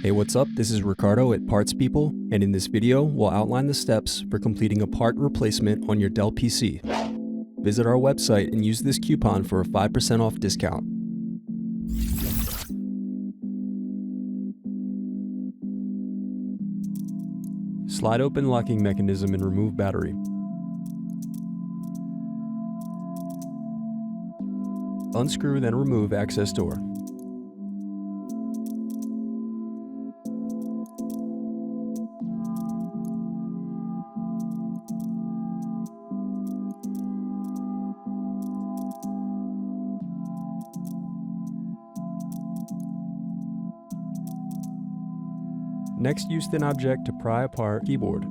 Hey, what's up? This is Ricardo at Parts People, and in this video, we'll outline the steps for completing a part replacement on your Dell PC. Visit our website and use this coupon for a 5% off discount. Slide open locking mechanism and remove battery. Unscrew then remove access door. Next, use thin object to pry apart keyboard.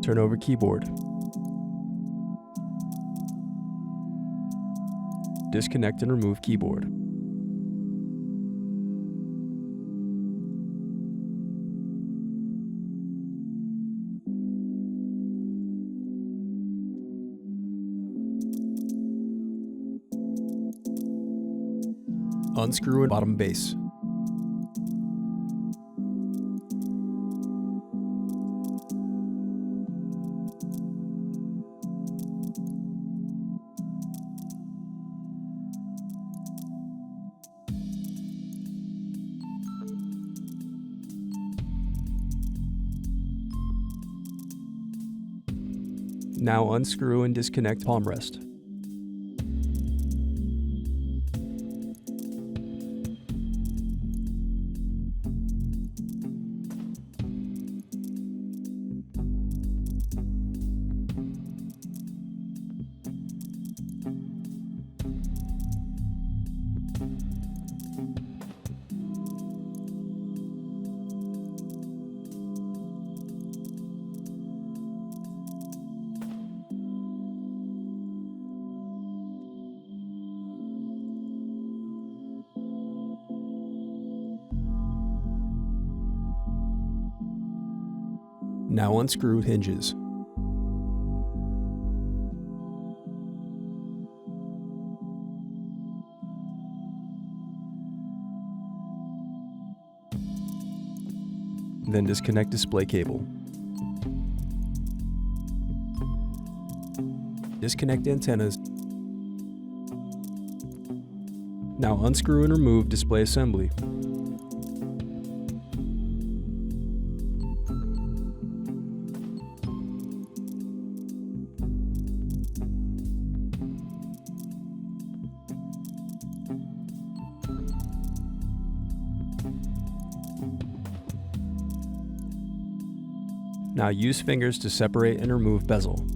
Turn over keyboard. Disconnect and remove keyboard. Unscrew bottom base. Now unscrew and disconnect palm rest. Now unscrew hinges. Then disconnect display cable. Disconnect antennas. Now unscrew and remove display assembly. Now use fingers to separate and remove bezel.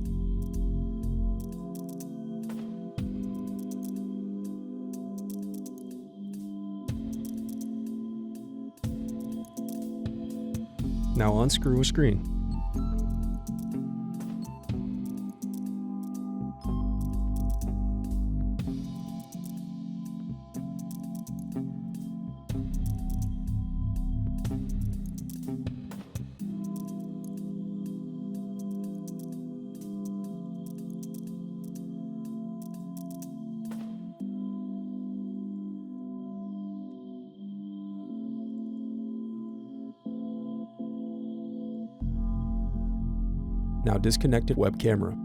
Now unscrew a screen. Now disconnect web camera.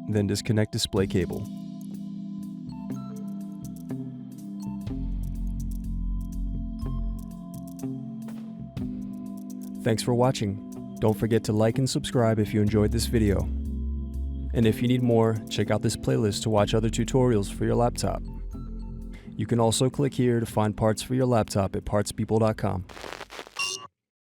Then disconnect display cable. Thanks for watching. Don't forget to like and subscribe if you enjoyed this video. And if you need more, check out this playlist to watch other tutorials for your laptop. You can also click here to find parts for your laptop at partspeople.com.